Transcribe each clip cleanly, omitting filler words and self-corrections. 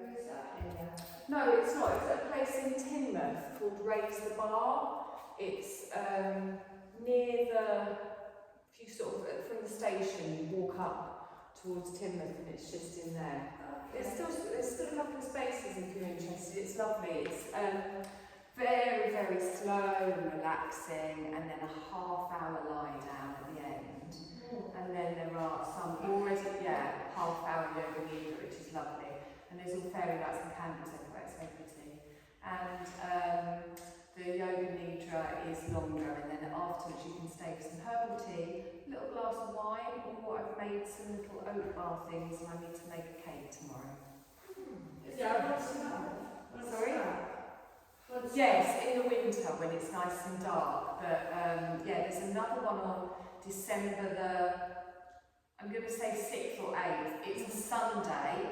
Where's that here? No, it's not. It's at a place in Teignmouth called Raise the Bar. It's near the, if you sort of, from the station, you walk up towards Teignmouth and it's just in there. Okay. There's still a couple of spaces if you're interested. It's lovely. It's very, very slow and relaxing, and then a half-hour lie down at the end. And then there are some already, half-hour yoga nidra, which is lovely. And there's all fairy lights and candles everywhere, it's so pretty. And the yoga nidra is longer, and then afterwards you can stay for some herbal tea, a little glass of wine, or I've made some little oat bar things, and I need to make a cake tomorrow. Yeah, what's that? Sorry? Yes, in the winter when it's nice and dark. But there's another one on December I'm going to say 6th or 8th. It's a Sunday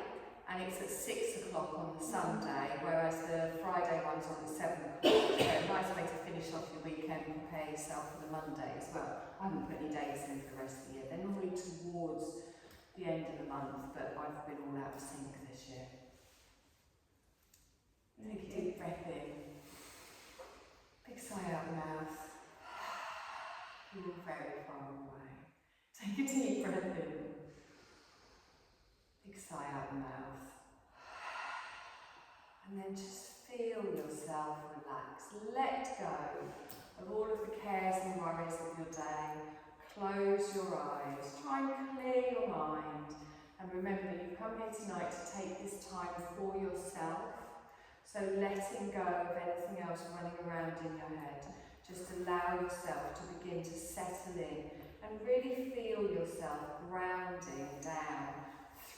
and it's at 6 o'clock on the Sunday, whereas the Friday one's on at 7 o'clock. So a nice way to finish off your weekend and prepare yourself for the Monday as well. I haven't put any days in for the rest of the year. They're normally towards the end of the month, but I've been all out of sync this year. Take a deep breath in. Big sigh out the mouth. You're very far away. Take a deep breath in. Big sigh out the mouth. And then just feel yourself relax. Let go of all of the cares and worries of your day. Close your eyes. Try and clear your mind. And remember, you've come here tonight to take this time for yourself. So letting go of anything else running around in your head. Just allow yourself to begin to settle in and really feel yourself grounding down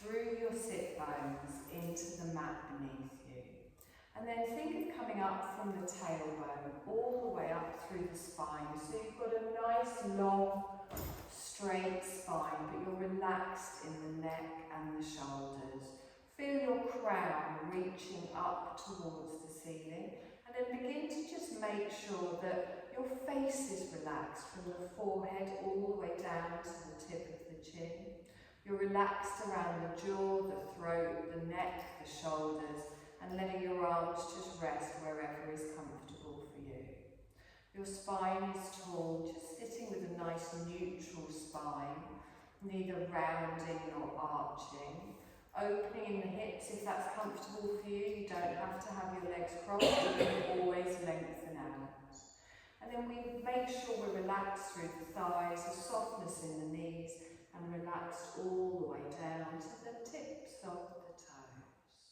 through your sit bones into the mat beneath you. And then think of coming up from the tailbone all the way up through the spine. So you've got a nice long straight spine, but you're relaxed in the neck and the shoulders. Feel your crown reaching up towards the ceiling, and then begin to just make sure that your face is relaxed from the forehead all the way down to the tip of the chin. You're relaxed around the jaw, the throat, the neck, the shoulders, and letting your arms just rest wherever is comfortable for you. Your spine is tall, just sitting with a nice neutral spine, neither rounding nor arching. Opening in the hips if that's comfortable for you. You don't have to have your legs crossed, you can always lengthen out. And then we make sure we're relaxed through the thighs, a softness in the knees, and relaxed all the way down to the tips of the toes.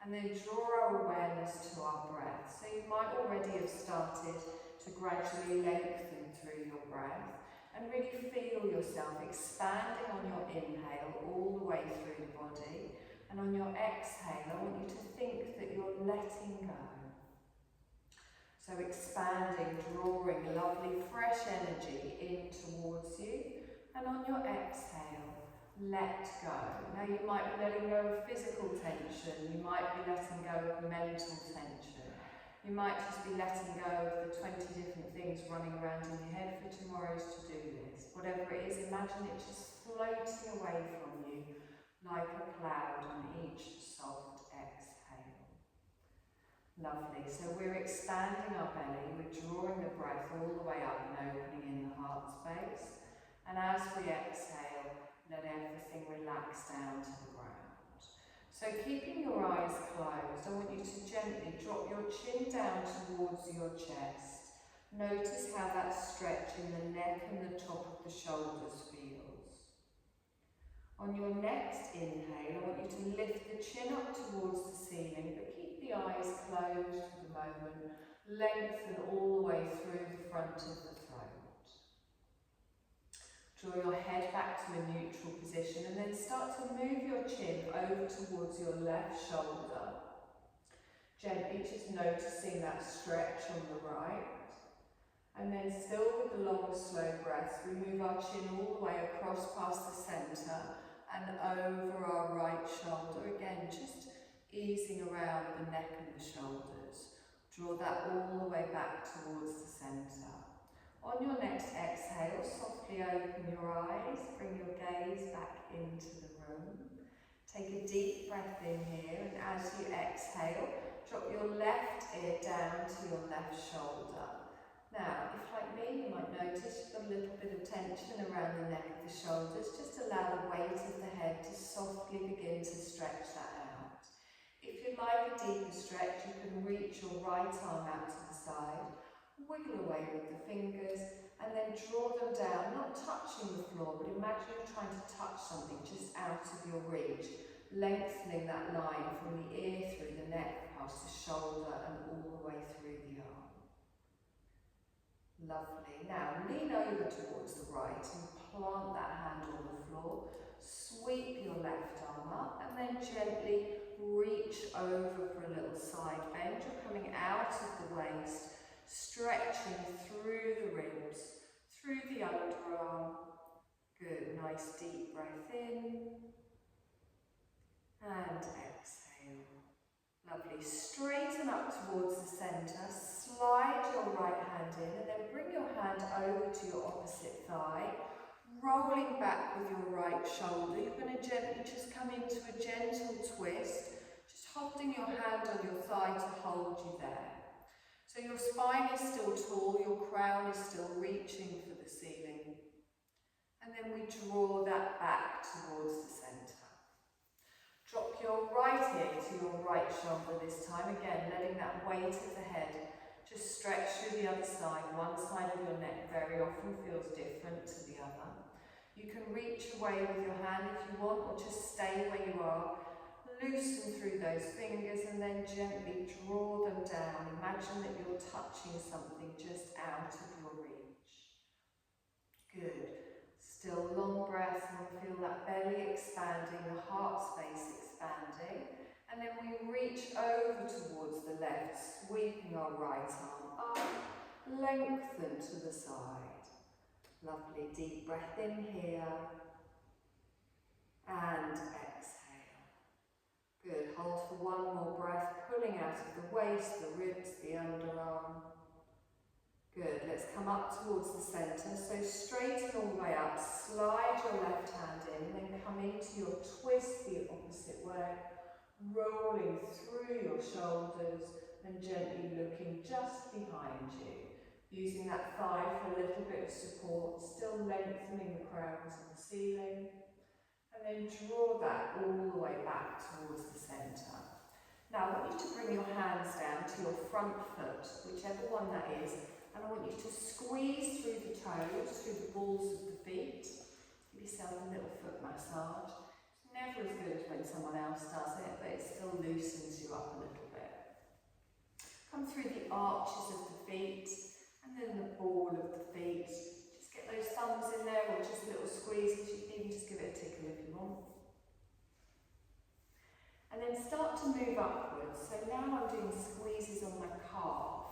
And then draw our awareness to our breath. So you might already have started to gradually lengthen through your breath. And really feel yourself expanding on your inhale all the way through the body. And on your exhale, I want you to think that you're letting go. So expanding, drawing lovely fresh energy in towards you. And on your exhale, let go. Now you might be letting go of physical tension. You might be letting go of mental tension. You might just be letting go of the 20 different things running around in your head for tomorrow's to-do list. Whatever it is, imagine it just floating away from you like a cloud on each soft exhale. Lovely. So we're expanding our belly, we're drawing the breath all the way up and opening in the heart space. And as we exhale, let everything relax down to the ground. So keeping your eyes closed, I want you to gently drop your chin down towards your chest. Notice how that stretch in the neck and the top of the shoulders feels. On your next inhale, I want you to lift the chin up towards the ceiling, but keep the eyes closed for the moment. Lengthen all the way through the front of the throat. Draw your head back to a neutral position and then start to move your chin over towards your left shoulder. Gently just noticing that stretch on the right. And then still with the long slow breaths, we move our chin all the way across past the centre and over our right shoulder. Again, just easing around the neck and the shoulders. Draw that all the way back towards the centre. On your next exhale, softly open your eyes, bring your gaze back into the room. Take a deep breath in here, and as you exhale, drop your left ear down to your left shoulder. Now, if like me, you might notice you've got a little bit of tension around the neck of the shoulders, just allow the weight of the head to softly begin to stretch that out. If you'd like a deeper stretch, you can reach your right arm out to the side, wiggle away with the fingers, and then draw them down, not touching the floor, but imagine you're trying to touch something just out of your reach, lengthening that line from the ear through the neck, past the shoulder, and all the way through the arm. Lovely. Now lean over towards the right and plant that hand on the floor. Sweep your left arm up and then gently reach over for a little side bend. You're coming out of the waist, stretching through the ribs, through the underarm. Good. Nice deep breath in and exhale. Lovely. Straighten up towards the centre, slide your right hand in and then bring your hand over to your opposite thigh, rolling back with your right shoulder. You're going to gently just come into a gentle twist, just holding your hand on your thigh to hold you there. So your spine is still tall, your crown is still reaching for the ceiling. And then we draw that back towards the centre. Drop your right ear to your right shoulder this time, again letting that weight of the head just stretch through the other side. One side of your neck very often feels different to the other. You can reach away with your hand if you want, or just stay where you are. Loosen through those fingers and then gently draw them down. Imagine that you're touching something just out of your reach. Good. Still long breath and feel that belly expanding, the heart space expanding. And then we reach over towards the left, sweeping our right arm up, lengthen to the side. Lovely deep breath in here and exhale. Good, hold for one more breath, pulling out of the waist, the ribs, the underarm. Good, let's come up towards the centre, so straighten all the way up, slide your left hand in, then come into your twist the opposite way, rolling through your shoulders and gently looking just behind you, using that thigh for a little bit of support, still lengthening the crown to the ceiling, and then draw that all the way back towards the centre. Now I want you to bring your hands down to your front foot, whichever one that is, and I want you to squeeze through the toes, through the balls of the feet. Give yourself a little foot massage. It's never as good as when someone else does it, but it still loosens you up a little bit. Come through the arches of the feet, and then the ball of the feet. Just get those thumbs in there, or just a little squeeze. You can even just give it a tickle if you want. And then start to move upwards. So now I'm doing squeezes on my calf.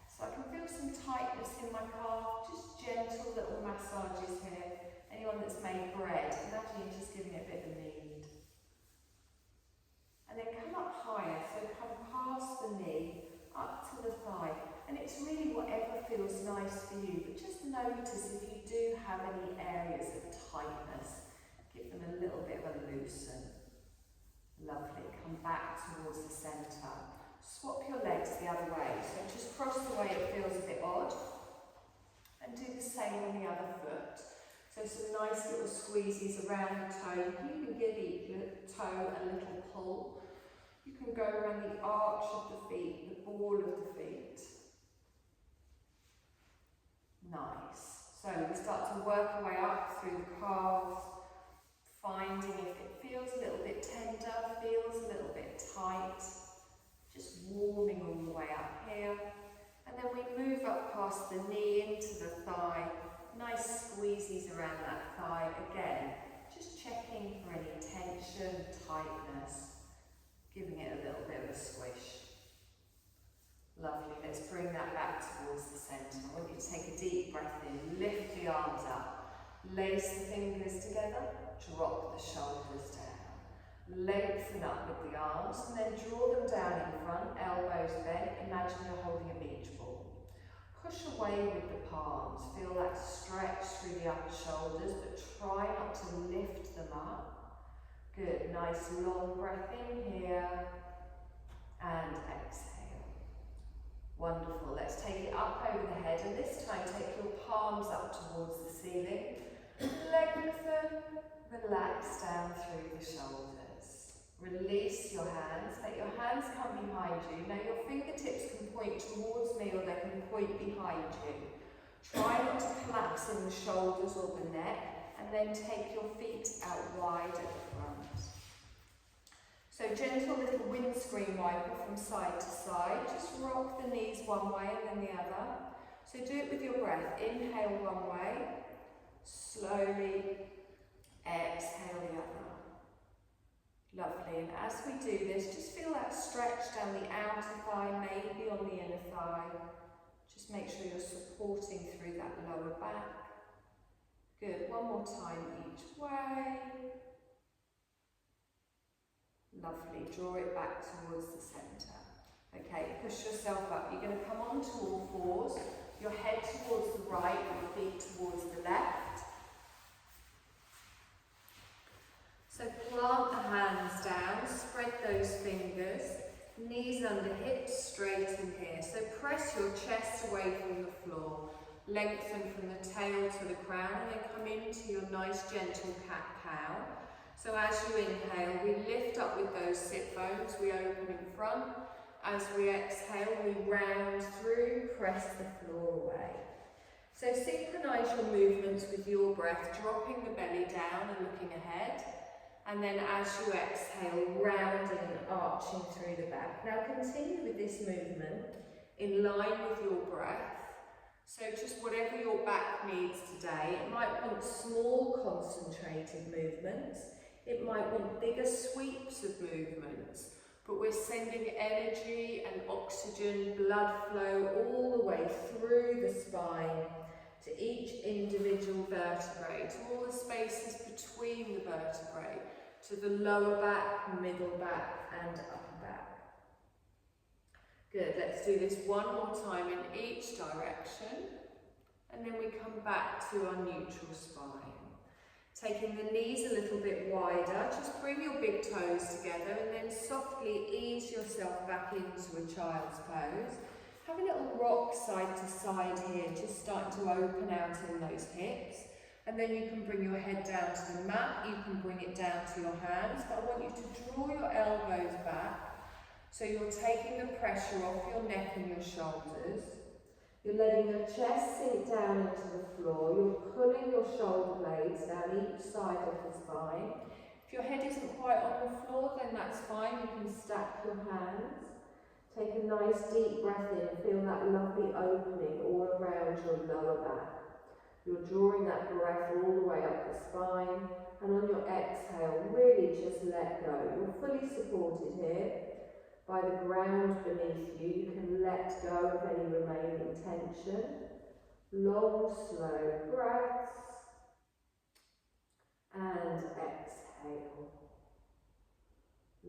So I can feel some tightness in my calf, just gentle little massages here. Anyone that's made bread, imagine you're just giving it a bit of a knead. And then come up higher, so come past the knee, up to the thigh. And it's really whatever feels nice for you, but just notice if you do have any areas of tightness, give them a little bit of a loosen. Lovely, come back towards the centre. Swap your legs the other way, so just cross the way it feels a bit odd, and do the same on the other foot. So some nice little squeezes around the toe. You can even give each toe a little pull. You can go around the arch of the feet, the ball of the feet. Nice. So we start to work our way up through the calves, finding if it feels a little bit tender, feels a little bit tight. Just warming all the way up here. And then we move up past the knee into the thigh. Nice squeezes around that thigh. Again, just checking for any tension, tightness. Giving it a little bit of a squish. Lovely. Let's bring that back towards the centre. I want you to take a deep breath in. Lift the arms up. Lace the fingers together. Drop the shoulders down. Lengthen up with the arms and then draw them down in front, elbows bent. Imagine you're holding a beach ball. Push away with the palms. Feel that stretch through the upper shoulders, but try not to lift them up. Good, nice long breath in here and exhale. Wonderful, let's take it up over the head and this time take your palms up towards the ceiling. Lengthen, relax down through the shoulders. Release your hands, let your hands come behind you. Now your fingertips can point towards me or they can point behind you. Try not to collapse in the shoulders or the neck and then take your feet out wide at the front. So gentle little windscreen wiper from side to side. Just rock the knees one way and then the other. So do it with your breath. Inhale one way, slowly exhale the other. Lovely, and as we do this, just feel that stretch down the outer thigh, maybe on the inner thigh. Just make sure you're supporting through that lower back. Good, one more time each way. Lovely, draw it back towards the centre. Okay, push yourself up. You're going to come onto all fours, your head towards the right, your feet towards the left. So plant the hands down, spread those fingers, knees under hips, straighten here. So press your chest away from the floor, lengthen from the tail to the crown and then come into your nice gentle cat-cow. So as you inhale, we lift up with those sit bones, we open in front. As we exhale, we round through, press the floor away. So synchronise your movements with your breath, dropping the belly down and looking ahead. And then as you exhale, rounding and arching through the back. Now continue with this movement in line with your breath. So just whatever your back needs today, it might want small concentrated movements. It might want bigger sweeps of movements. But we're sending energy and oxygen, blood flow all the way through the spine to each individual vertebrae, to all the spaces between the vertebrae, to the lower back, middle back and upper back. Good, let's do this one more time in each direction and then we come back to our neutral spine. Taking the knees a little bit wider, just bring your big toes together and then softly ease yourself back into a child's pose. Have a little rock side to side here, just starting to open out in those hips. And then you can bring your head down to the mat, you can bring it down to your hands, but I want you to draw your elbows back so you're taking the pressure off your neck and your shoulders. You're letting your chest sink down into the floor, you're pulling your shoulder blades down each side of the spine. If your head isn't quite on the floor, then that's fine, you can stack your hands. Take a nice deep breath in, feel that lovely opening all around your lower back. You're drawing that breath all the way up the spine, and on your exhale, really just let go. You're fully supported here by the ground beneath you. You can let go of any remaining tension. Long, slow breaths, and exhale.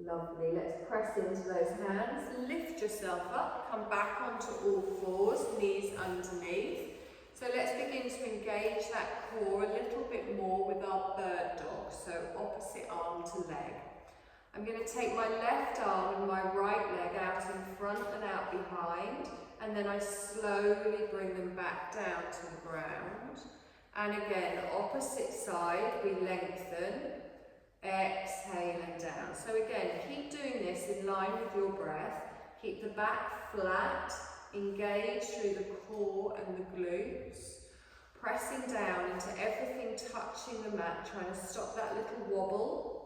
Lovely, let's press into those hands, lift yourself up, come back onto all fours, knees underneath. So let's begin to engage that core a little bit more with our bird dog, so opposite arm to leg. I'm going to take my left arm and my right leg out in front and out behind, and then I slowly bring them back down to the ground. And again, opposite side, we lengthen, exhale and down. So again, keep doing this in line with your breath. Keep the back flat, engage through the core and the glutes, pressing down into everything touching the mat, trying to stop that little wobble.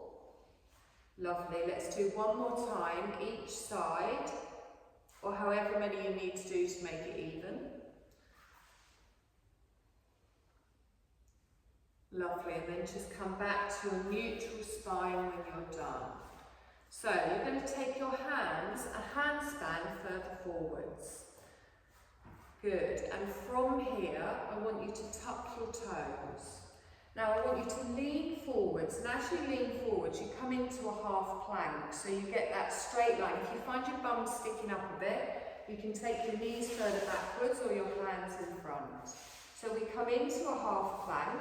Lovely, let's do one more time each side, or however many you need to do to make it even. Lovely, and then just come back to a neutral spine when you're done. So you're going to take your hands a handstand further forwards. Good, and from here I want you to tuck your toes. Now I want you to lean forwards, and as you lean forwards you come into a half plank, so you get that straight line. If you find your bum sticking up a bit, you can take your knees further backwards or your hands in front. So we come into a half plank,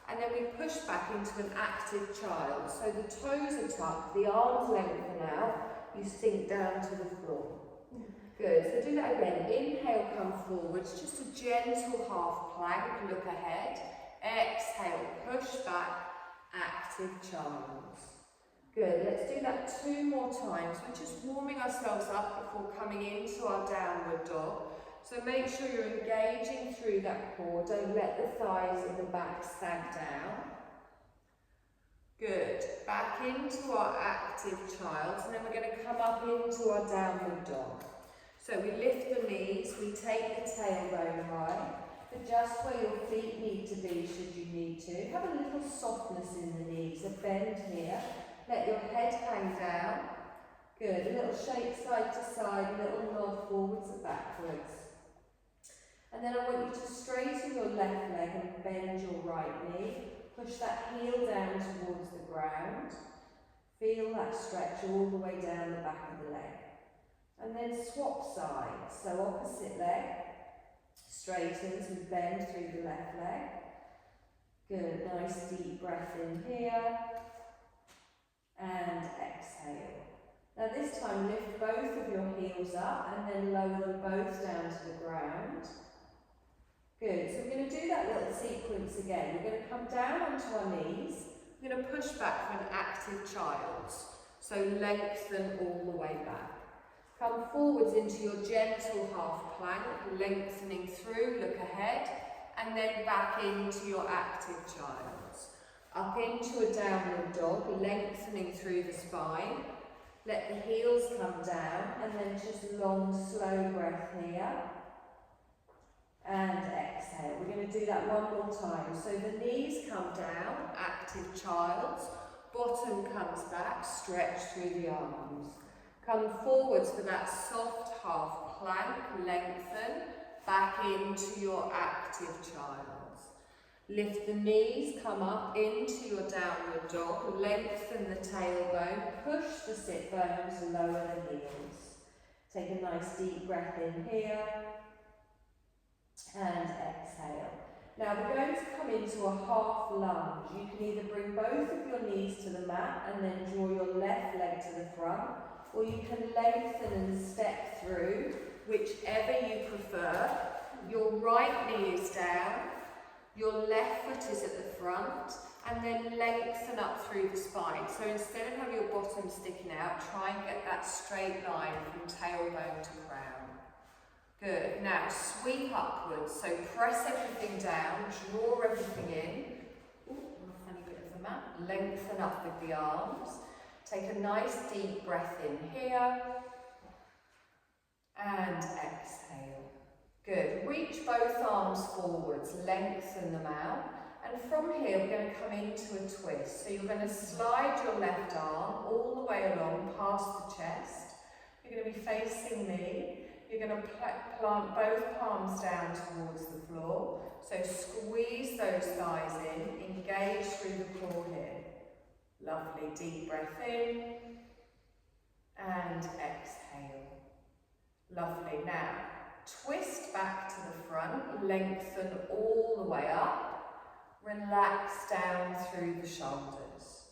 and then we push back into an active child. So the toes are tucked, the arms lengthen out, you sink down to the floor. Good, so do that again. Inhale, come forwards, just a gentle half plank, look ahead. Exhale, push back, active child. Good, let's do that 2 more times. We're just warming ourselves up before coming into our downward dog. So make sure you're engaging through that core. Don't let the thighs and the back sag down. Good, back into our active child, and then we're going to come up into our downward dog. So we lift the knees, we take the tailbone high, adjust where your feet need to be should you need to. Have a little softness in the knees, a bend here. Let your head hang down. Good, a little shake side to side, a little nod forwards and backwards. And then I want you to straighten your left leg and bend your right knee. Push that heel down towards the ground. Feel that stretch all the way down the back of the leg. And then swap sides. So opposite leg straightens and bend through the left leg. Good, nice deep breath in here. And exhale. Now this time lift both of your heels up and then lower them both down to the ground. Good, so we're going to do that little sequence again. We're going to come down onto our knees. We're going to push back for an active child. So lengthen all the way back. Come forwards into your gentle half plank, lengthening through, look ahead, and then back into your active child. Up into a downward dog, lengthening through the spine. Let the heels come down, and then just long, slow breath here. And exhale. We're going to do that one more time. So the knees come down, active child. Bottom comes back, stretch through the arms. Come forwards for that soft half plank, lengthen, back into your active child. Lift the knees, come up into your downward dog, lengthen the tailbone, push the sit bones, lower the heels. Take a nice deep breath in here, and exhale. Now we're going to come into a half lunge. You can either bring both of your knees to the mat and then draw your left leg to the front, or you can lengthen and step through, whichever you prefer. Your right knee is down, your left foot is at the front, and then lengthen up through the spine. So instead of having your bottom sticking out, try and get that straight line from tailbone to crown. Good, now sweep upwards, so press everything down, draw everything in. Ooh, a funny bit of the mat. Lengthen up with the arms. Take a nice deep breath in here, and exhale. Good, reach both arms forwards, lengthen them out, and from here we're going to come into a twist. So you're going to slide your left arm all the way along past the chest. You're going to be facing me. You're going to plant both palms down towards the floor. So squeeze those thighs in, engage through the core here. Lovely, deep breath in, and exhale. Lovely, now twist back to the front, lengthen all the way up, relax down through the shoulders.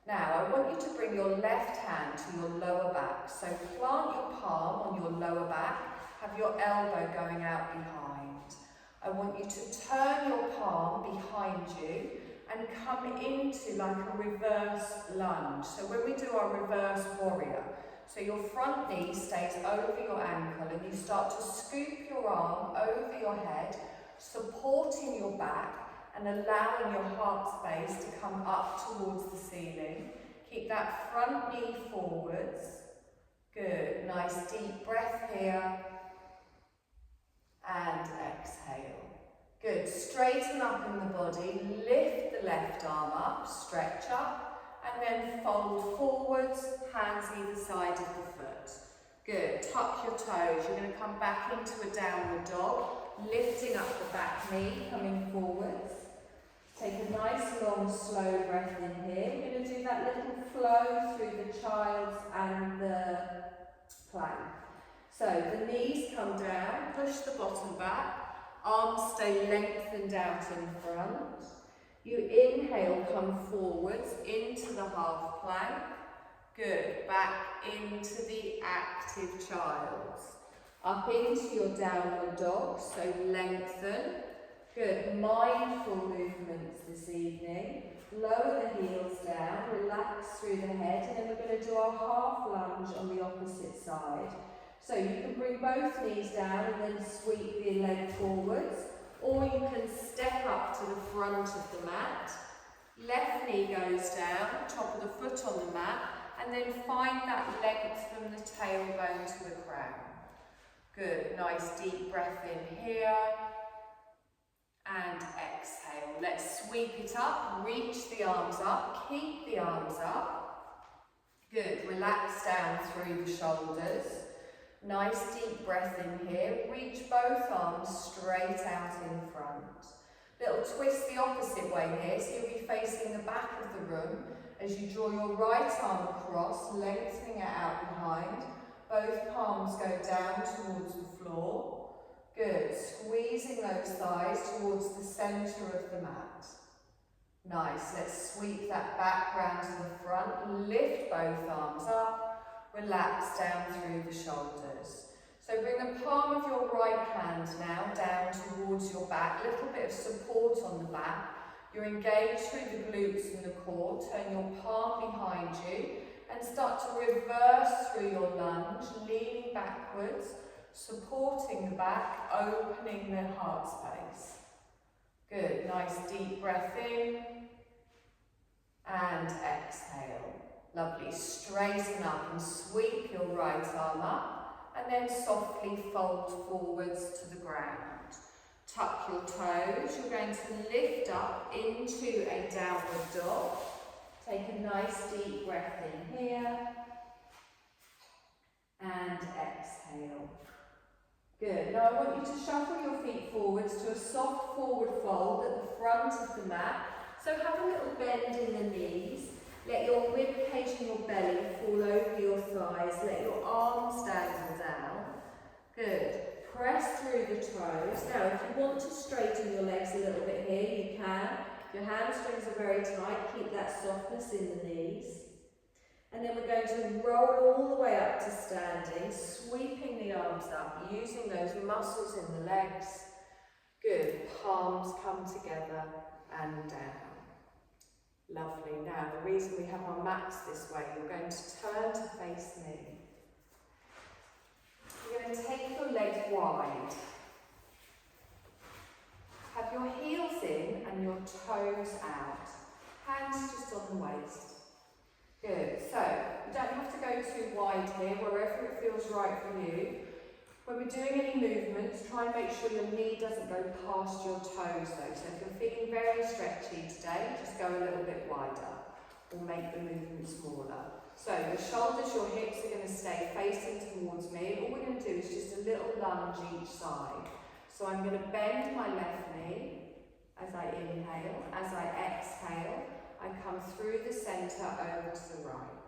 Now I want you to bring your left hand to your lower back, so plant your palm on your lower back, have your elbow going out behind. I want you to turn your palm behind you and come into like a reverse lunge. So when we do our reverse warrior, so your front knee stays over your ankle and you start to scoop your arm over your head, supporting your back and allowing your heart space to come up towards the ceiling. Keep that front knee forwards. Good, nice deep breath here. And exhale. Good, straighten up in the body, lift the left arm up, stretch up, and then fold forwards, hands either side of the foot. Good, tuck your toes. You're going to come back into a downward dog, lifting up the back knee, coming forwards. Take a nice long slow breath in here. You're going to do that little flow through the child's and the plank. So the knees come down, push the bottom back, arms stay lengthened out in front. You inhale, come forwards into the half plank. Good. Back into the active child. Up into your downward dog, so lengthen. Good. Mindful movements this evening. Lower the heels down, relax through the head, and then we're going to do our half lunge on the opposite side. So you can bring both knees down and then sweep the leg forwards, or you can step up to the front of the mat. Left knee goes down, top of the foot on the mat, and then find that length from the tailbone to the crown. Good, nice deep breath in here. And exhale. Let's sweep it up, reach the arms up, keep the arms up. Good, relax down through the shoulders. Nice deep breath in here. Reach both arms straight out in front. Little twist the opposite way here, so you'll be facing the back of the room as you draw your right arm across, lengthening it out behind. Both palms go down towards the floor. Good, squeezing those thighs towards the centre of the mat. Nice, let's sweep that back round to the front, lift both arms up, relax down through the shoulders. So bring the palm of your right hand now down towards your back, little bit of support on the back. You're engaged through the glutes and the core, turn your palm behind you and start to reverse through your lunge, leaning backwards, supporting the back, opening the heart space. Good, nice deep breath in and exhale. Lovely, straighten up and sweep your right arm up and then softly fold forwards to the ground. Tuck your toes, you're going to lift up into a downward dog. Take a nice deep breath in here and exhale. Good. Now I want you to shuffle your feet forwards to a soft forward fold at the front of the mat. So have a little bend in the knees. Let your rib cage and your belly fall over your thighs. Let your arms dangle down. Good. Press through the toes. Now if you want to straighten your legs a little bit here, you can. If your hamstrings are very tight, keep that softness in the knees. And then we're going to roll all the way up to standing, sweeping the arms up, using those muscles in the legs. Good, palms come together and down. Lovely. Now, the reason we have our mats this way, you're going to turn to face me. You're going to take your legs wide. Have your heels in and your toes out. Hands just on the waist. Good, so you don't have to go too wide here, wherever it feels right for you. When we're doing any movements, try and make sure your knee doesn't go past your toes though. So if you're feeling very stretchy today, just go a little bit wider or make the movement smaller. So your shoulders, your hips are going to stay facing towards me. All we're going to do is just a little lunge each side. So I'm going to bend my left knee as I inhale, as I exhale. I come through the centre over to the right.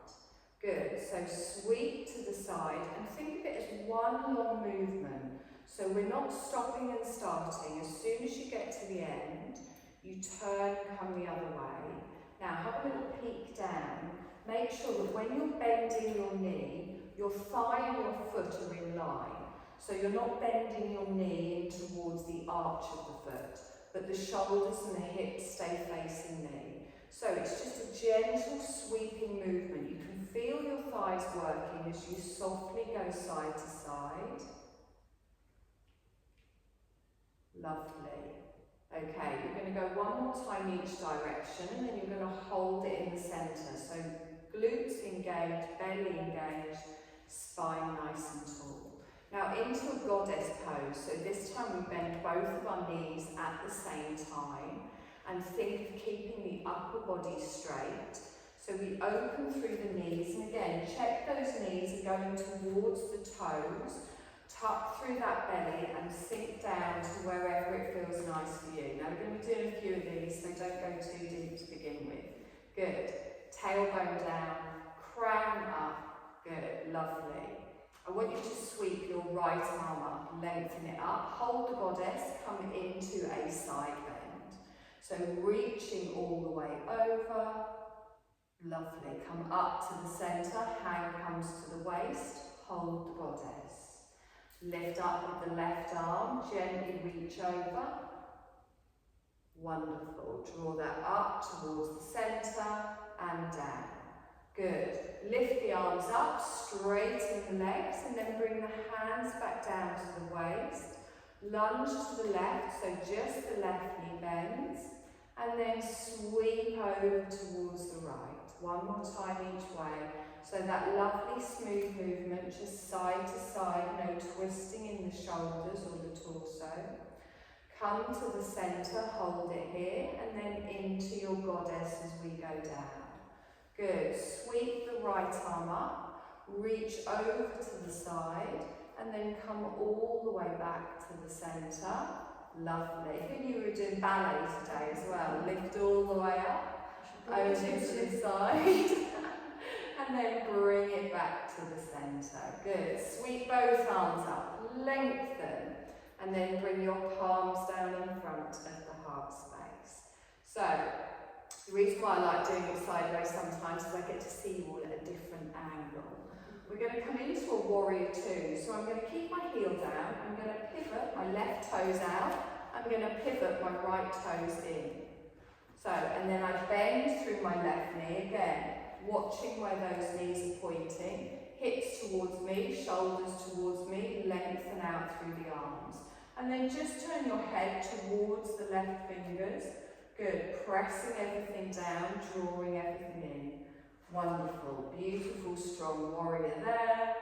Good, so sweep to the side and think of it as one long movement. So we're not stopping and starting. As soon as you get to the end, you turn and come the other way. Now have a little peek down. Make sure that when you're bending your knee, your thigh and your foot are in line. So you're not bending your knee in towards the arch of the foot, but the shoulders and the hips stay facing me. So it's just a gentle sweeping movement. You can feel your thighs working as you softly go side to side. Lovely. Okay, you're going to go one more time each direction and then you're going to hold it in the centre. So glutes engaged, belly engaged, spine nice and tall. Now into a goddess pose. So this time we bend both of our knees at the same time. And think of keeping the upper body straight. So we open through the knees, and again, check those knees are going towards the toes, tuck through that belly and sink down to wherever it feels nice for you. Now we're going to be doing a few of these, so don't go too deep to begin with. Good. Tailbone down, crown up. Good, lovely. I want you to sweep your right arm up, lengthen it up, hold the goddess, come into a side bend. So reaching all the way over. Lovely. Come up to the centre, hand comes to the waist, hold the goddess. Lift up with the left arm, gently reach over. Wonderful. Draw that up towards the centre and down. Good. Lift the arms up, straighten the legs, and then bring the hands back down to the waist. Lunge to the left, so just the left knee bends, and then sweep over towards the right. One more time each way. So that lovely smooth movement, just side to side, no twisting in the shoulders or the torso. Come to the centre, hold it here, and then into your goddess as we go down. Good. Sweep the right arm up, reach over to the side, and then come all the way back to the centre. Lovely. Who knew we were doing ballet today as well? Lift all the way up, over to the side, and then bring it back to the centre. Good. Sweep both arms up, lengthen, and then bring your palms down in front of the heart space. So, the reason why I like doing it sideways sometimes is I get to see you all at a different angle. We're going to come into a warrior two. So I'm going to keep my heel down. I'm going to pivot my left toes out. I'm going to pivot my right toes in. So, and then I bend through my left knee again, watching where those knees are pointing. Hips towards me, shoulders towards me, lengthen out through the arms. And then just turn your head towards the left fingers. Good, pressing everything down, drawing everything in. Wonderful, beautiful, strong warrior there.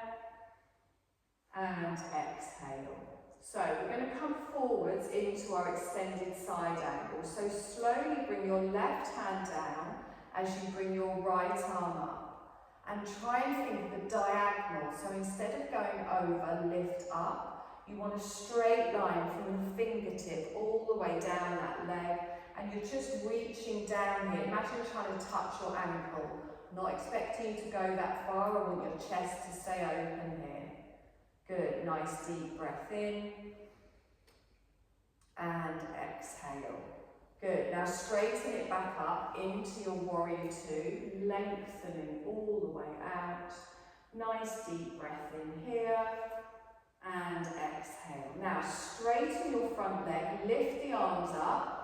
And exhale. So we're going to come forwards into our extended side angle. So slowly bring your left hand down as you bring your right arm up. And try and think of a diagonal. So instead of going over, lift up. You want a straight line from the fingertip all the way down that leg. And you're just reaching down here. Imagine trying to touch your ankle. Not expecting you to go that far. I want your chest to stay open here. Good. Nice deep breath in. And exhale. Good. Now straighten it back up into your warrior two. Lengthening all the way out. Nice deep breath in here. And exhale. Now straighten your front leg. Lift the arms up.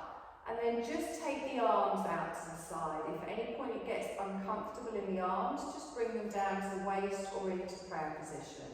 And then just take the arms out to the side. If at any point it gets uncomfortable in the arms, just bring them down to the waist or into prayer position.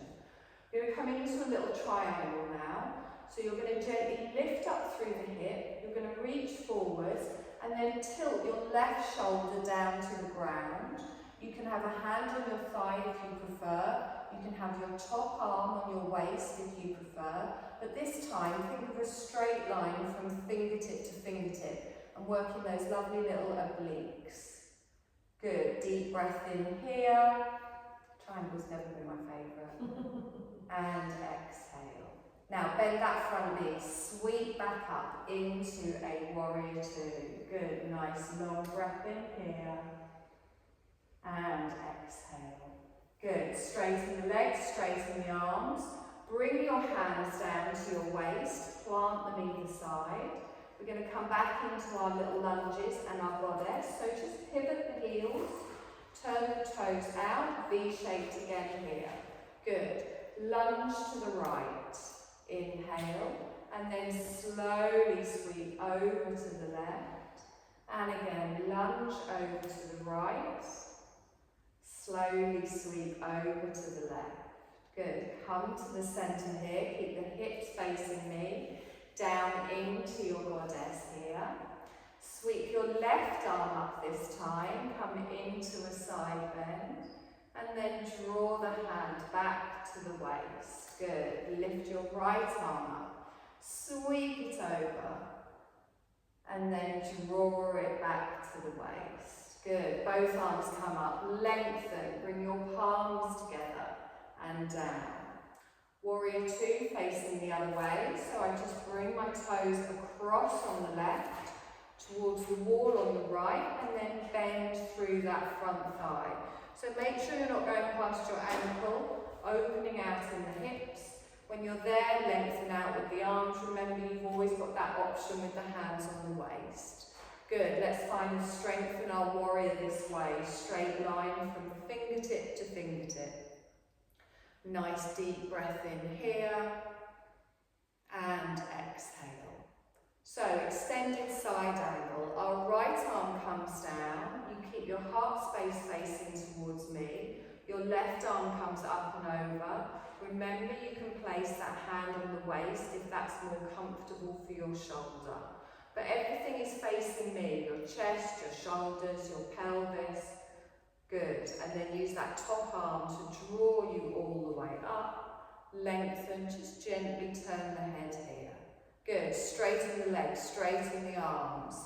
You're going to come into a little triangle now. So you're going to gently lift up through the hip. You're going to reach forwards and then tilt your left shoulder down to the ground. You can have a hand on your thigh if you prefer. You can have your top arm on your waist if you prefer. But this time, think of a straight line from fingertip to fingertip and working those lovely little obliques. Good. Deep breath in here. Triangle's never been my favourite. And exhale. Now bend that front knee. Sweep back up into a warrior two. Good. Nice long breath in here. And exhale. Good. Straighten the legs, straighten the arms. Bring your hands down to your waist, plant them either side. We're going to come back into our little lunges and our goddess. So just pivot the heels, turn the toes out, V-shaped again here. Good. Lunge to the right. Inhale. And then slowly sweep over to the left. And again, lunge over to the right. Slowly sweep over to the left. Good. Come to the centre here. Keep the hips facing me. Down into your goddess here. Sweep your left arm up this time. Come into a side bend. And then draw the hand back to the waist. Good. Lift your right arm up. Sweep it over. And then draw it back to the waist. Good. Both arms come up. Lengthen. Bring your palms together. And down. Warrior two facing the other way. So I just bring my toes across on the left towards the wall on the right and then bend through that front thigh. So make sure you're not going past your ankle, opening out in the hips. When you're there, lengthen out with the arms. Remember, you've always got that option with the hands on the waist. Good, let's find and strengthen our warrior this way. Straight line from fingertip to fingertip. Nice deep breath in here and exhale. So extended side angle. Our right arm comes down. You keep your heart space facing towards me. Your left arm comes up and over. Remember, you can place that hand on the waist if that's more comfortable for your shoulder. But everything is facing me, your chest, your shoulders, your pelvis. Good. And then use that top arm to draw you all the way up. Lengthen, just gently turn the head here. Good. Straighten the legs, straighten the arms.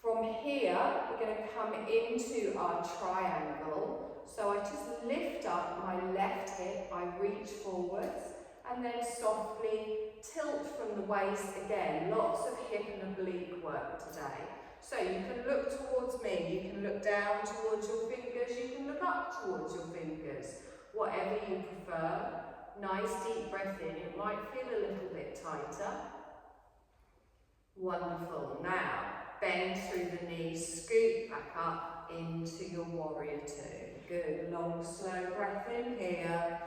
From here, we're going to come into our triangle. So I just lift up my left hip, I reach forwards, and then softly tilt from the waist again. Lots of hip and oblique work today. So you can look towards me, you can look down towards your fingers, you can look up towards your fingers, whatever you prefer. Nice deep breath in, it might feel a little bit tighter. Wonderful. Now, bend through the knees, scoot back up into your warrior two. Good, long slow breath in here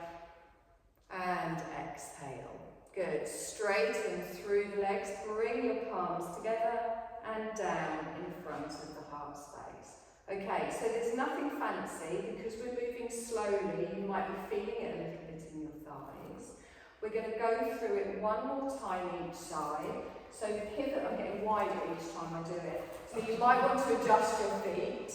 and exhale. Good, straighten through the legs, bring your palms together and down in front of the heart space. Okay, so there's nothing fancy because we're moving slowly. You might be feeling it a little bit in your thighs. We're going to go through it one more time each side. So pivot, I'm getting wider each time I do it. So you might want to adjust your feet.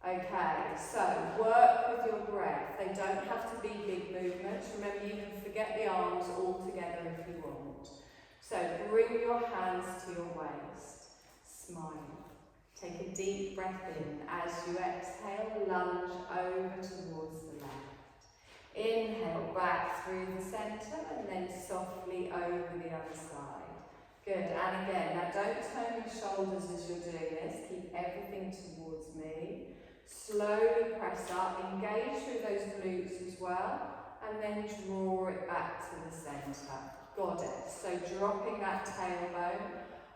Okay, so work with your breath. They don't have to be big movements. Remember, you can forget the arms altogether if you want. So bring your hands to your waist. Smile. Take a deep breath in. As you exhale, lunge over towards the left. Inhale back through the centre and then softly over the other side. Good, and again, now don't turn your shoulders as you're doing this. Keep everything towards me. Slowly press up, engage through those glutes as well, and then draw it back to the centre. Got it. So dropping that tailbone,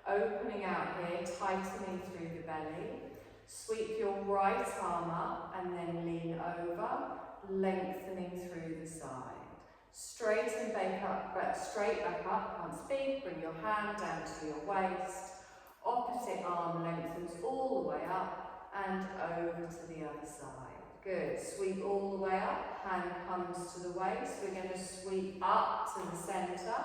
opening out here, tightening through the belly. Sweep your right arm up and then lean over, lengthening through the side. Straighten back up, straight back up, can't speak, bring your hand down to your waist. Opposite arm lengthens all the way up and over to the other side. Good, sweep all the way up, hand comes to the waist. We're going to sweep up to the centre,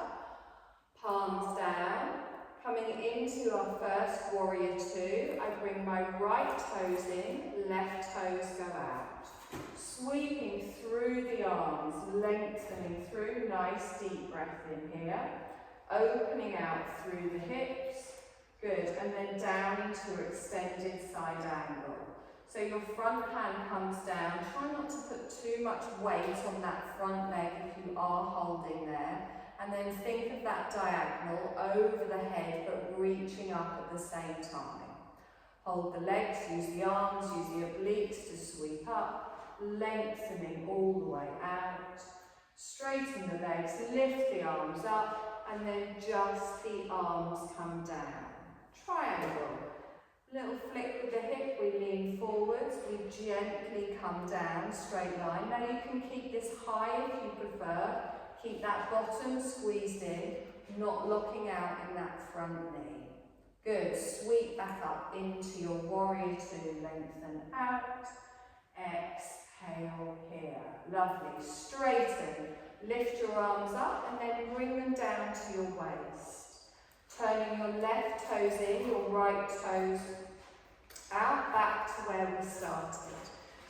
palms down. Coming into our first warrior two, I bring my right toes in, left toes go out. Sweeping through the arms, lengthening through, nice deep breath in here. Opening out through the hips. Good, and then down into extended side angle. So your front hand comes down. Try not to put too much weight on that front leg if you are holding there. And then think of that diagonal over the head, but reaching up at the same time. Hold the legs, use the arms, use the obliques to sweep up, lengthening all the way out. Straighten the legs, lift the arms up, and then just the arms come down. Triangle. Little flick with the hip, we lean forwards, we gently come down, straight line. Now you can keep this high if you prefer. Keep that bottom squeezed in, not locking out in that front knee. Good, sweep back up into your warrior two, lengthen out. Exhale here. Lovely, straighten. Lift your arms up and then bring them down to your waist. Turning your left toes in, your right toes out, back to where we started.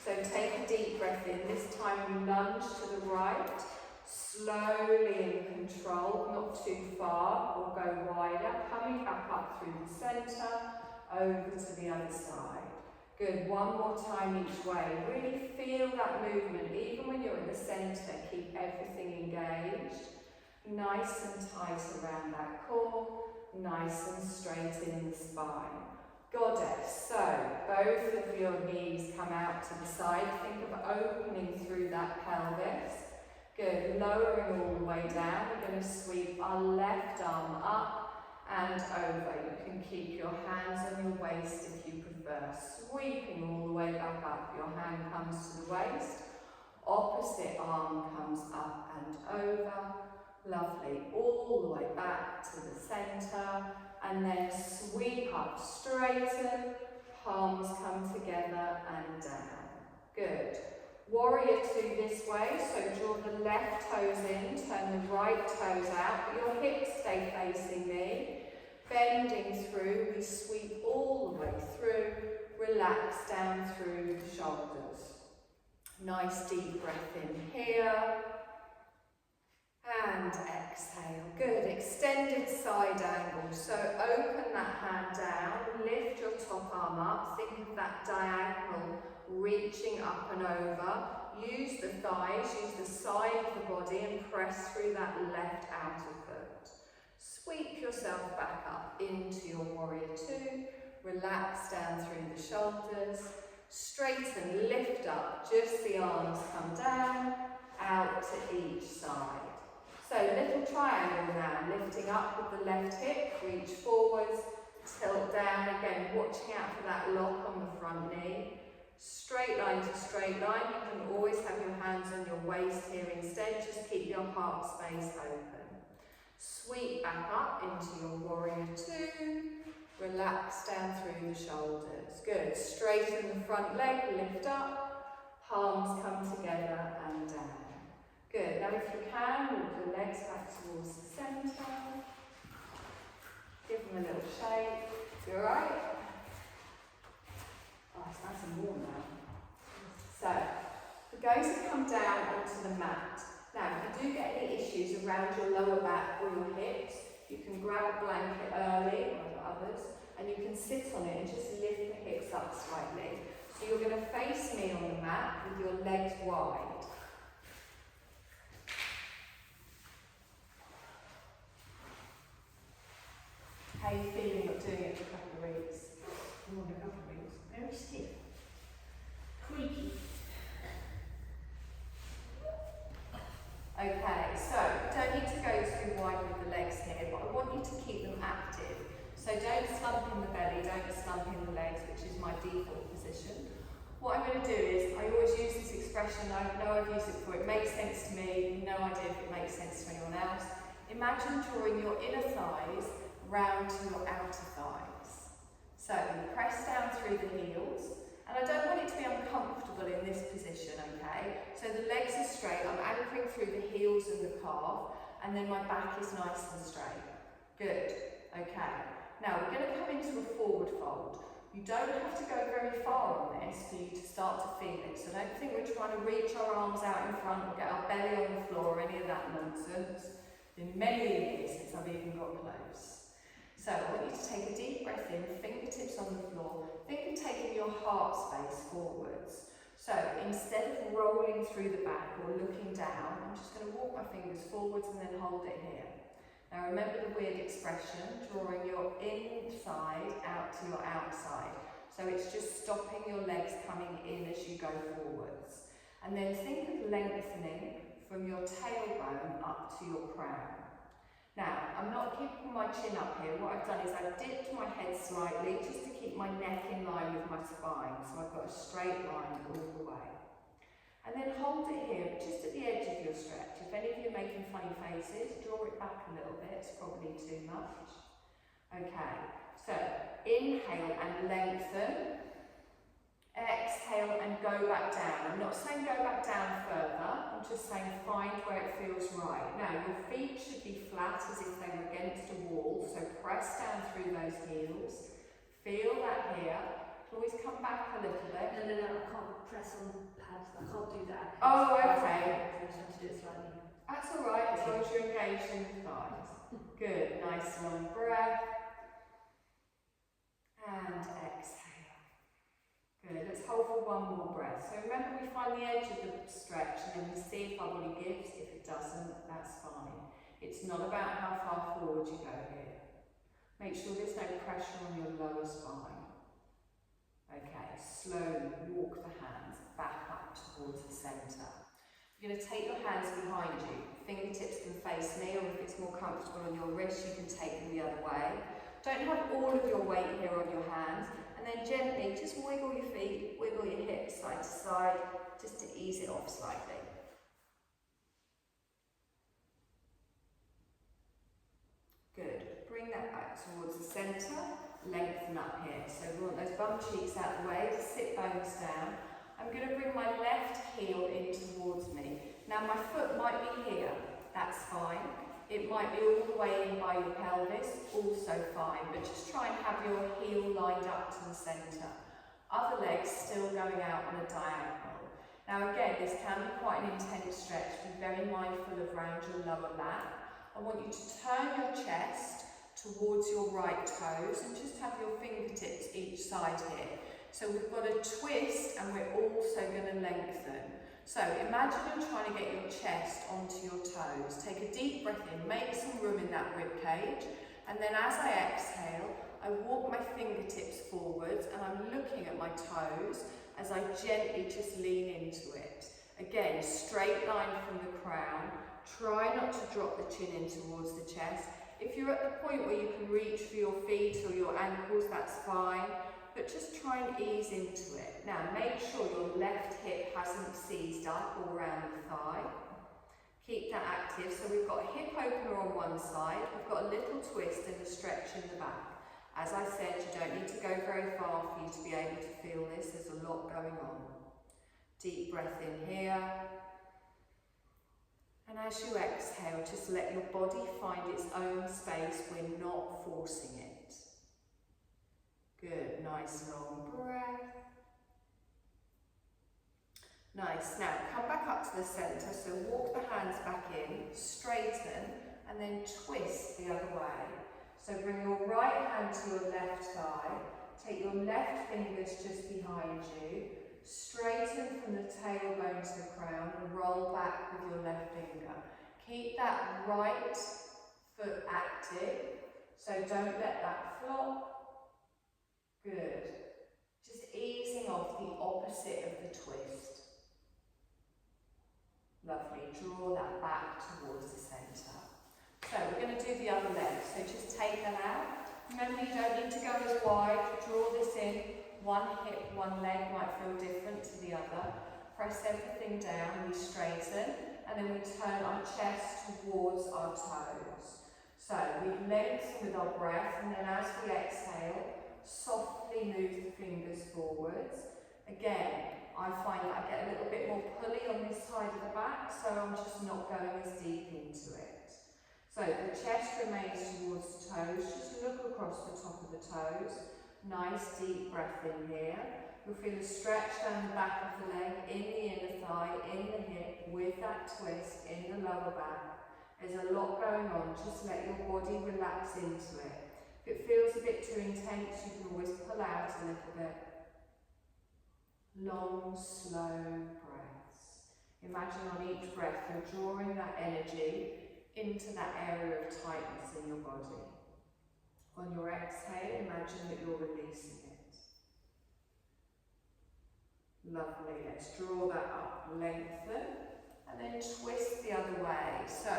So take a deep breath in. This time we lunge to the right, slowly in control, not too far, or go wider. Coming back up through the centre, over to the other side. Good, one more time each way. Really feel that movement, even when you're in the centre, keep everything engaged. Nice and tight around that core. Nice and straight in the spine. Goddess. So both of your knees come out to the side. Think of opening through that pelvis. Good. Lowering all the way down. We're going to sweep our left arm up and over. You can keep your hands on your waist if you prefer. Sweeping all the way back up. Your hand comes to the waist. Opposite arm comes up and over. Lovely. All the way back to the centre. And then sweep up, straighten. Palms come together and down. Good. Warrior two this way, so draw the left toes in, turn the right toes out, but your hips stay facing me. Bending through, we sweep all the way through, relax down through the shoulders. Nice deep breath in here, and exhale. Good, extended side angle, so open that hand down, lift your top arm up, think of that diagonal reaching up and over. Use the thighs, use the side of the body and press through that left outer foot. Sweep yourself back up into your warrior two. Relax down through the shoulders. Straighten, lift up, just the arms come down, out to each side. So little triangle now, lifting up with the left hip, reach forwards, tilt down, again watching out for that lock on the front knee. Straight line to straight line, you can always have your hands on your waist here instead, just keep your heart space open. Sweep back up into your warrior two, relax down through the shoulders. Good, straighten the front leg, lift up, palms come together and down. Good, now if you can, move the legs back towards the centre, give them a little shake. You alright? Oh, it's nice and warm now. So, we're going to come down onto the mat. Now, if you do get any issues around your lower back or your hips, you can grab a blanket early, like others, and you can sit on it and just lift the hips up slightly. So you're going to face me on the mat with your legs wide. How are you feeling about doing it for a couple of weeks? More than a couple of weeks. Very stiff. Creaky. Okay, so you don't need to go too wide with the legs here, but I want you to keep them active. So don't slump in the belly, don't slump in the legs, which is my default position. What I'm going to do is, I always use this expression, I know I've used it before, it makes sense to me, no idea if it makes sense to anyone else. Imagine drawing your inner thighs round to your outer thighs. So press down through the heels, and I don't want it to be uncomfortable in this position, okay? So the legs are straight, I'm anchoring through the heels and the calf, and then my back is nice and straight. Good, okay. Now we're going to come into a forward fold. You don't have to go very far on this for you to start to feel it. So don't think we're trying to reach our arms out in front or get our belly on the floor or any of that nonsense. It's been many years since I've even got close. So I want you to take a deep breath in, fingertips on the floor. Think of taking your heart space forwards. So instead of rolling through the back or looking down, I'm just going to walk my fingers forwards and then hold it here. Now remember the weird expression, drawing your inside out to your outside. So it's just stopping your legs coming in as you go forwards. And then think of lengthening from your tailbone up to your crown. Now, I'm not keeping my chin up here. What I've done is I've dipped my head slightly just to keep my neck in line with my spine. So I've got a straight line all the way. And then hold it here, just at the edge of your stretch. If any of you are making funny faces, draw it back a little bit. It's probably too much. Okay, so inhale and lengthen. Exhale and go back down. I'm not saying go back down further, I'm just saying find where it feels right. Now your feet should be flat as if they were against a wall, so press down through those heels. Feel that here. Always come back a little bit. No, I can't press on pads, I can't do that. Oh, okay. I just have to do it slightly. That's alright, as long as you're engaged in the thighs. Good, nice long breath. And exhale. Good, let's hold for one more breath. So remember we find the edge of the stretch and then we see if our body gives. If it doesn't, that's fine. It's not about how far forward you go here. Make sure there's no pressure on your lower spine. Okay, slowly walk the hands back up towards the centre. You're going to take your hands behind you. Fingertips can face me, or if it's more comfortable on your wrist, you can take them the other way. Don't have all of your weight here on your hands, and then gently just wiggle your feet, wiggle your hips side to side, just to ease it off slightly. Good. Bring that back towards the centre, lengthen up here. So we want those bum cheeks out the way, sit bones down. I'm going to bring my left heel in towards me. Now my foot might be here, that's fine. It might be all the way in by your pelvis, also fine, but just try and have your heel lined up to the centre. Other legs still going out on a diagonal. Now again, this can be quite an intense stretch. Be very mindful of round your lower back. I want you to turn your chest towards your right toes and just have your fingertips each side here. So we've got a twist and we're also going to lengthen. So imagine you're trying to get your chest onto your toes. Take a deep breath in, make some room in that rib cage, and then as I exhale, I walk my fingertips forwards and I'm looking at my toes as I gently just lean into it. Again, straight line from the crown. Try not to drop the chin in towards the chest. If you're at the point where you can reach for your feet or your ankles, that's fine. But just try and ease into it. Now make sure your left hip hasn't seized up all around the thigh. Keep that active. So we've got a hip opener on one side, we've got a little twist and a stretch in the back. As I said, you don't need to go very far for you to be able to feel this. There's a lot going on. Deep breath in here. And as you exhale, just let your body find its own space. We're not forcing it. Good, nice long breath. Nice, now come back up to the centre, so walk the hands back in, straighten, and then twist the other way. So bring your right hand to your left thigh, take your left fingers just behind you, straighten from the tailbone to the crown and roll back with your left finger. Keep that right foot active, so don't let that flop. Good. Just easing off the opposite of the twist. Lovely. Draw that back towards the centre. So we're going to do the other leg. So just take that out. Remember, you don't need to go as wide. Draw this in. One hip, one leg might feel different to the other. Press everything down. We straighten. And then we turn our chest towards our toes. So we lengthen with our breath. And then as we exhale, softly move the fingers forwards. Again, I find that I get a little bit more pulley on this side of the back, so I'm just not going as deep into it. So the chest remains towards the toes. Just look across the top of the toes. Nice deep breath in here. You'll feel a stretch down the back of the leg, in the inner thigh, in the hip, with that twist in the lower back. There's a lot going on. Just let your body relax into it. If it feels a bit too intense, you can always pull out a little bit. Long, slow breaths. Imagine on each breath you're drawing that energy into that area of tightness in your body. On your exhale, imagine that you're releasing it. Lovely. Let's draw that up, lengthen, and then twist the other way. So,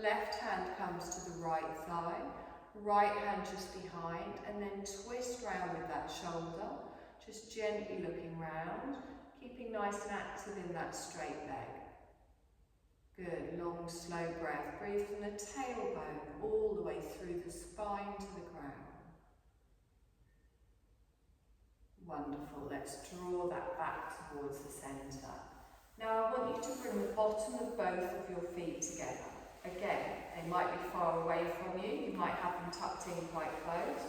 left hand comes to the right thigh. Right hand just behind, and then twist round with that shoulder, just gently looking round, keeping nice and active in that straight leg. Good, long slow breath. Breathe from the tailbone all the way through the spine to the crown. Wonderful, let's draw that back towards the centre. Now I want you to bring the bottom of both of your feet together. Again, they might be far away from you. You might have them tucked in quite close.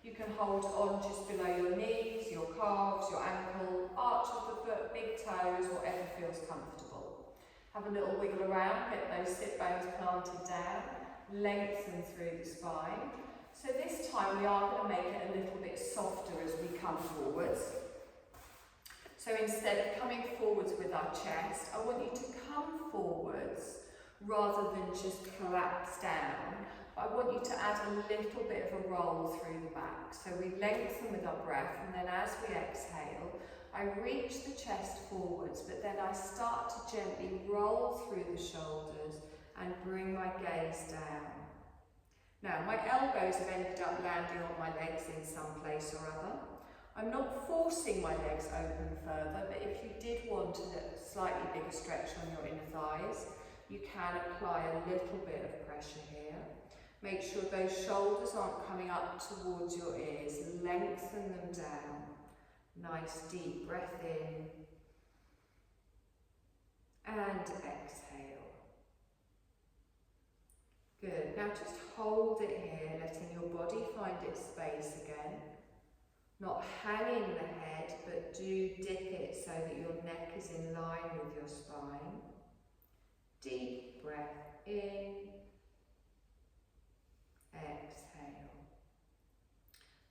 You can hold on just below your knees, your calves, your ankle, arch of the foot, big toes, whatever feels comfortable. Have a little wiggle around, get those sit bones planted down, lengthen through the spine. So this time we are going to make it a little bit softer as we come forwards. So instead of coming forwards with our chest, I want you to come forwards rather than just collapse down. I want you to add a little bit of a roll through the back. So we lengthen with our breath, and then as we exhale, I reach the chest forwards, but then I start to gently roll through the shoulders and bring my gaze down. Now, my elbows have ended up landing on my legs in some place or other. I'm not forcing my legs open further, but if you did want a slightly bigger stretch on your inner thighs, you can apply a little bit of pressure here. Make sure those shoulders aren't coming up towards your ears. Lengthen them down. Nice deep breath in. And exhale. Good. Now just hold it here, letting your body find its space again. Not hanging the head, but do dip it so that your neck is in line with your spine. Deep breath in. Exhale.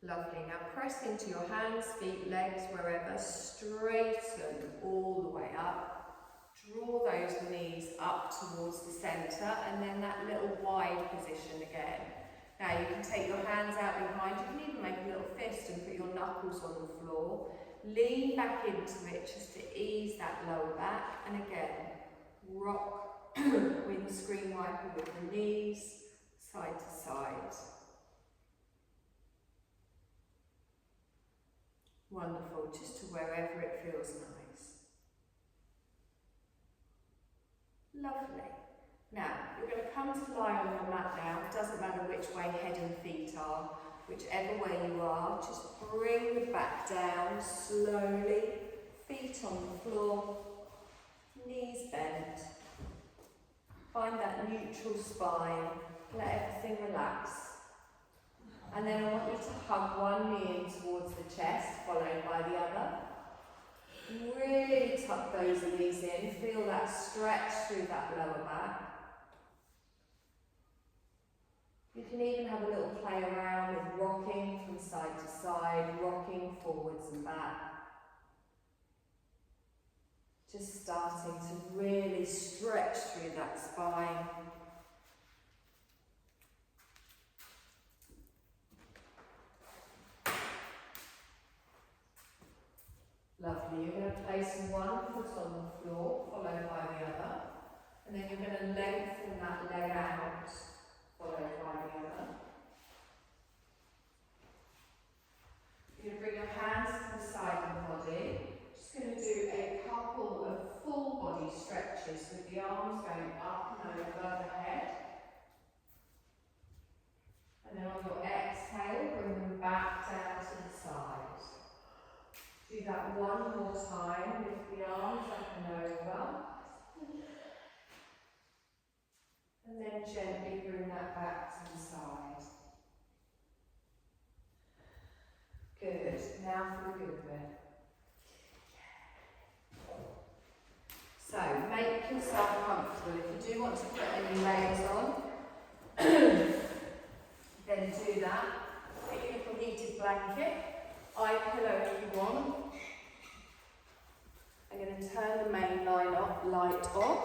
Lovely. Now press into your hands, feet, legs, wherever. Straighten all the way up. Draw those knees up towards the centre, and then that little wide position again. Now you can take your hands out behind. You can even make a little fist and put your knuckles on the floor. Lean back into it just to ease that lower back. And again, rock windscreen wiper with the knees, side to side. Wonderful, just to wherever it feels nice. Lovely. Now, you're going to come to lie on your mat now. It doesn't matter which way head and feet are, whichever way you are. Just bring the back down slowly. Feet on the floor, knees bent. Find that neutral spine. Let everything relax. And then I want you to hug one knee in towards the chest, followed by the other. Really tuck those knees in. Feel that stretch through that lower back. You can even have a little play around with rocking from side to side, rocking forwards and back. Just starting to really stretch through that spine. Lovely. You're going to place one foot on the floor, followed by the other. And then you're going to lengthen that leg out, followed by the other. You're going to bring your hands to the side of the body. Just going to do a couple of full body stretches with the arms going up and over the head. And then on your exhale, bring them back down to the side. Do that one more time, lift the arms up and over. And then gently bring that back to the side. Good, now for the good bit. So, make yourself comfortable. If you do want to put any layers on, then do that. Take a little heated blanket. Eye pillow if you want. I'm going to turn the main light off.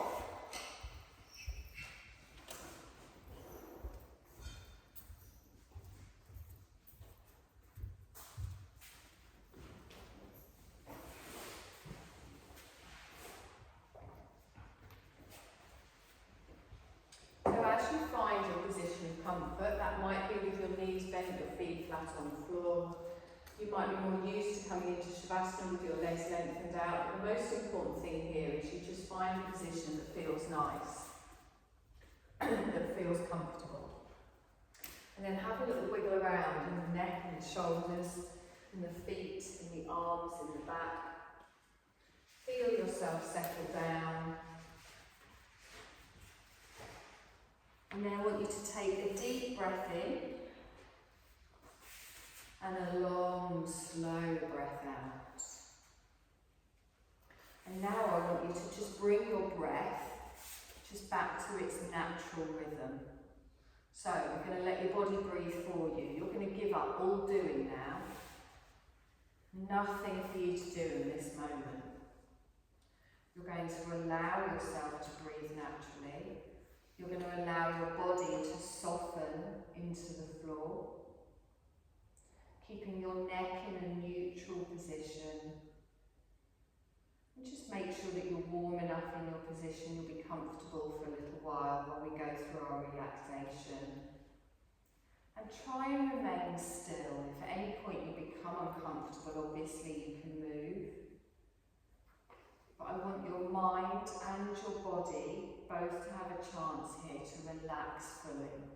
So as you find your position of comfort, that might be with your knees bent, your feet flat on the floor. You might be more used to coming into Shavasana with your legs lengthened out. But the most important thing here is you just find a position that feels nice, that feels comfortable. And then have a little wiggle around in the neck and the shoulders, in the feet, in the arms, in the back. Feel yourself settle down. And then I want you to take a deep breath in. And a long, slow breath out. And now I want you to just bring your breath just back to its natural rhythm. So you're going to let your body breathe for you. You're going to give up all doing now. Nothing for you to do in this moment. You're going to allow yourself to breathe naturally. You're going to allow your body to soften into the floor. Keeping your neck in a neutral position. And just make sure that you're warm enough in your position, you'll be comfortable for a little while we go through our relaxation. And try and remain still. If at any point you become uncomfortable, obviously you can move. But I want your mind and your body both to have a chance here to relax fully.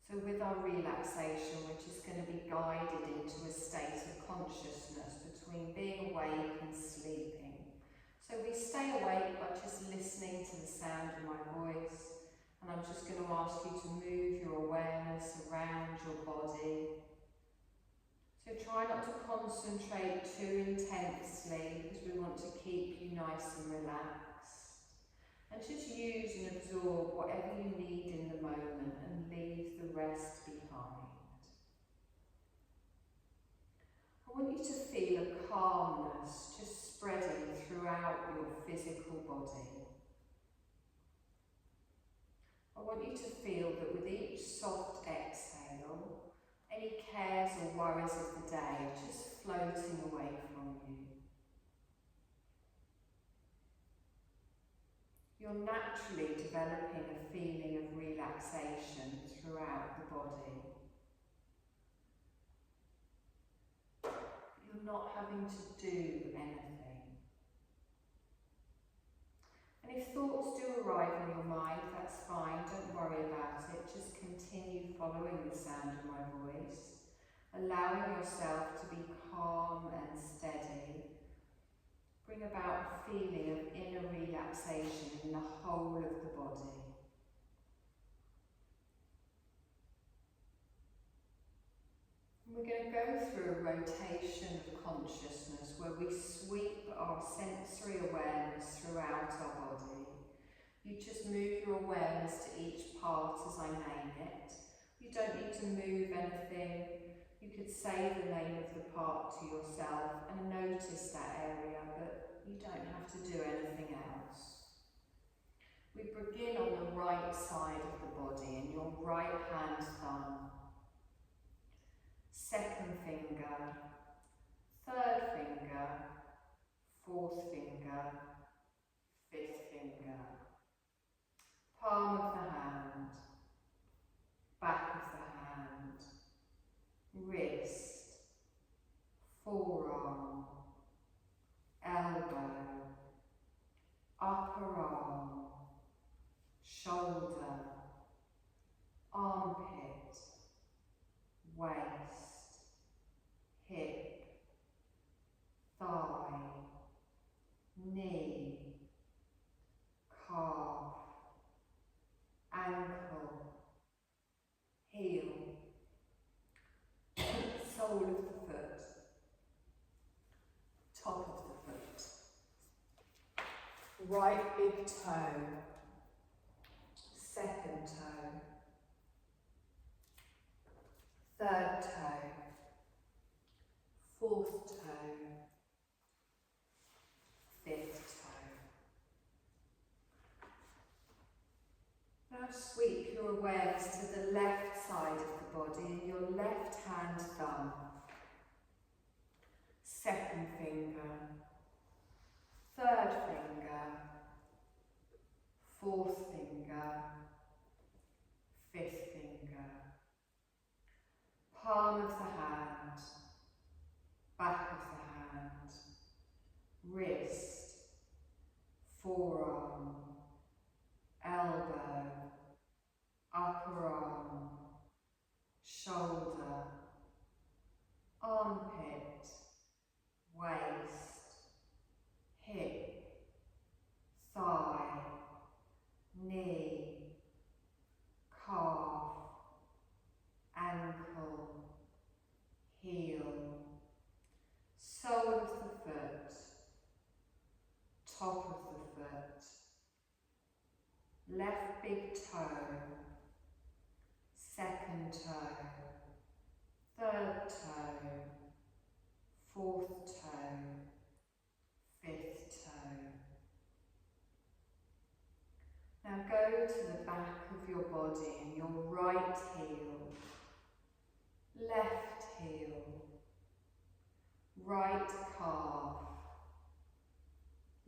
So with our relaxation, we're just going to be guided into a state of consciousness between being awake and sleeping. So we stay awake by just listening to the sound of my voice, and I'm just going to ask you to move your awareness around your body. So try not to concentrate too intensely because we want to keep you nice and relaxed. And just use and absorb whatever you need in the moment and leave the rest behind. I want you to feel a calmness just spreading throughout your physical body. I want you to feel that with each soft exhale, any cares or worries of the day are just floating away from you. You're naturally developing a feeling of relaxation throughout the body. You're not having to do anything. And if thoughts do arrive in your mind, that's fine, don't worry about it. Just continue following the sound of my voice, allowing yourself to be calm and steady. Bring about a feeling of inner relaxation in the whole of the body. And we're going to go through a rotation of consciousness where we sweep our sensory awareness throughout our body. You just move your awareness to each part as I name it. You don't need to move anything. You could say the name of the part to yourself and notice that area, but you don't have to do anything else. We begin on the right side of the body in your right hand thumb. Second finger, third finger, fourth finger, fifth finger. Palm of the hand, back of the hand, wrist, forearm, elbow, upper arm, shoulder, armpit, waist, hip, thigh, knee, calf, ankle, heel, sole of the foot, top of the foot, right big toe, second toe, third toe, fourth toe, fifth toe. Now sweep your awareness to the left side of the body in your left hand thumb. Second finger, third finger, fourth finger, fifth finger. Palm of the hand, back of the hand, wrist, forearm, elbow, upper arm, shoulder, armpit, waist, hip, thigh, knee, calf, ankle, heel, sole of the foot, top of the foot, left big toe, second toe, third toe, fourth toe, fifth toe. Now go to the back of your body and your right heel, left heel, right calf,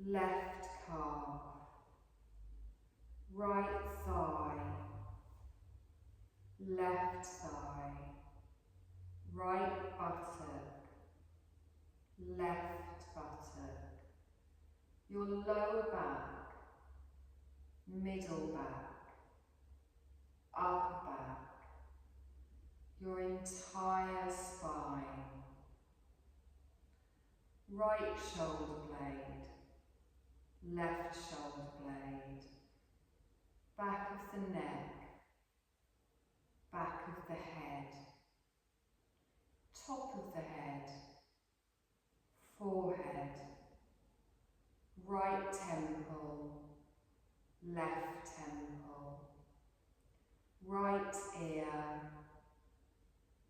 left calf, right thigh, left thigh, right buttock, left buttock, your lower back, middle back, upper back, your entire spine, right shoulder blade, left shoulder blade, back of the neck, back of the head, top of the head, forehead, right temple, left temple, right ear,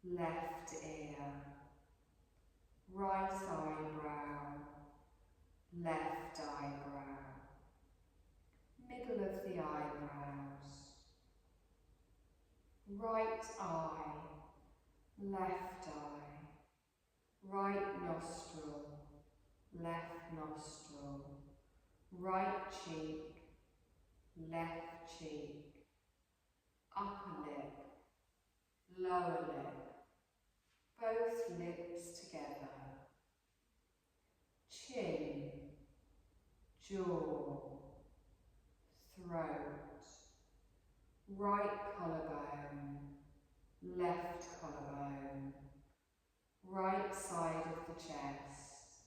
left ear, right eyebrow, left eyebrow, middle of the eyebrows, right eye, left eye, right nostril, left nostril, right cheek, left cheek, upper lip, lower lip, both lips together, chin, jaw, throat, right collarbone, left collarbone, right side of the chest,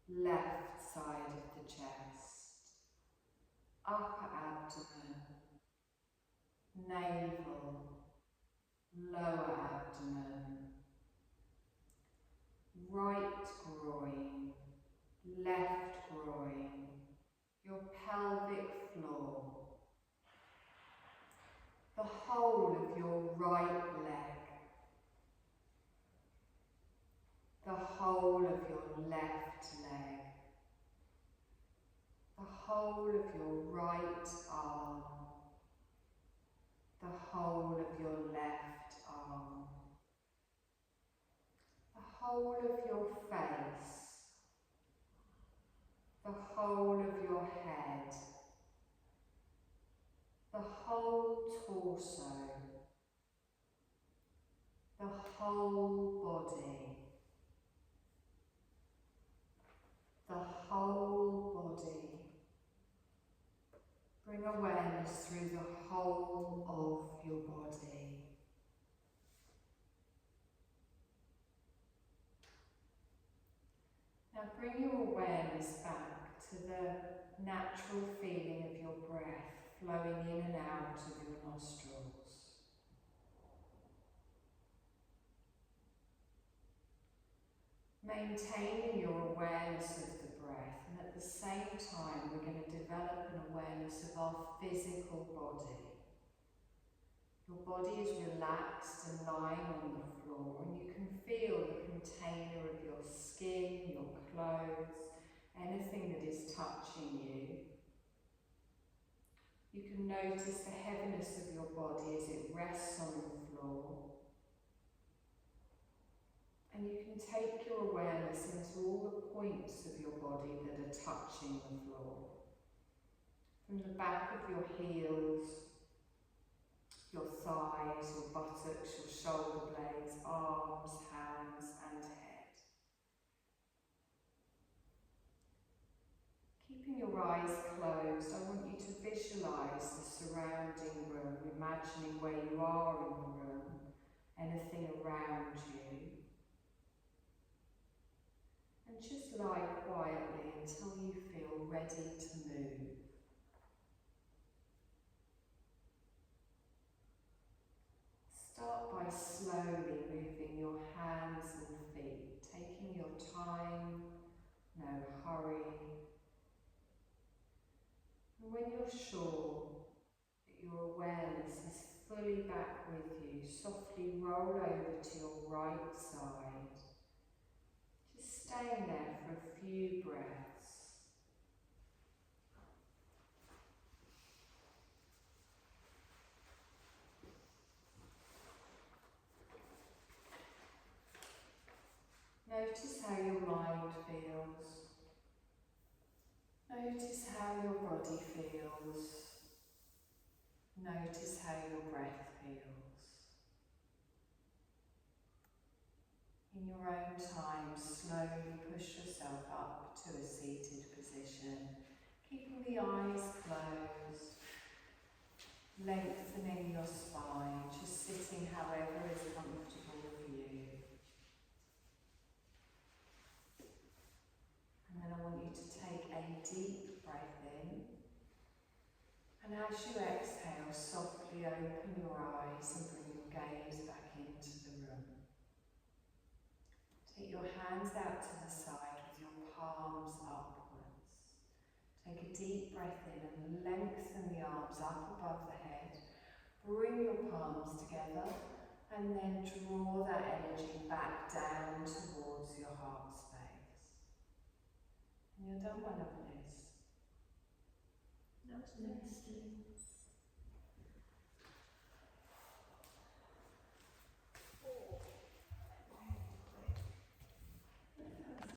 left side of the chest, upper abdomen, navel, lower abdomen, right groin, left groin, your pelvic floor, the whole of your right leg, the whole of your left leg, the whole of your right arm, the whole of your left arm, the whole of your face, the whole of your head, the whole torso, the whole body, the whole body. Bring awareness through the whole of your body. Now bring your awareness back to the natural feeling of your breath flowing in and out of your nostrils. Maintaining your awareness of the breath, and at the same time we're going to develop an awareness of our physical body. Your body is relaxed and lying on the floor, and you can feel the container of your skin, your clothes, anything that is touching you. You can notice the heaviness of your body as it rests on the floor. And you can take your awareness into all the points of your body that are touching the floor. From the back of your heels, your thighs, your buttocks, your shoulder blades, arms, hands and head. Keeping your eyes closed, I want you to visualise the surrounding room, imagining where you are in the room, anything around you. And just lie quietly until you feel ready to move. Start by slowly moving your hands and feet, taking your time, no hurry. And when you're sure that your awareness is fully back with you, softly roll over to your right side. Just staying there for a few breaths. Notice how your the eyes closed, lengthening your spine, just sitting however is comfortable for you. And then I want you to take a deep breath in, and as you exhale, softly open your eyes and bring your gaze back into the room. Take your hands out to the side with your palms upwards. Take a deep breath in and lengthen the arms up above the head. Bring your palms together and then draw that energy back down towards your heart space. And you're done, my lovelies. That was nice.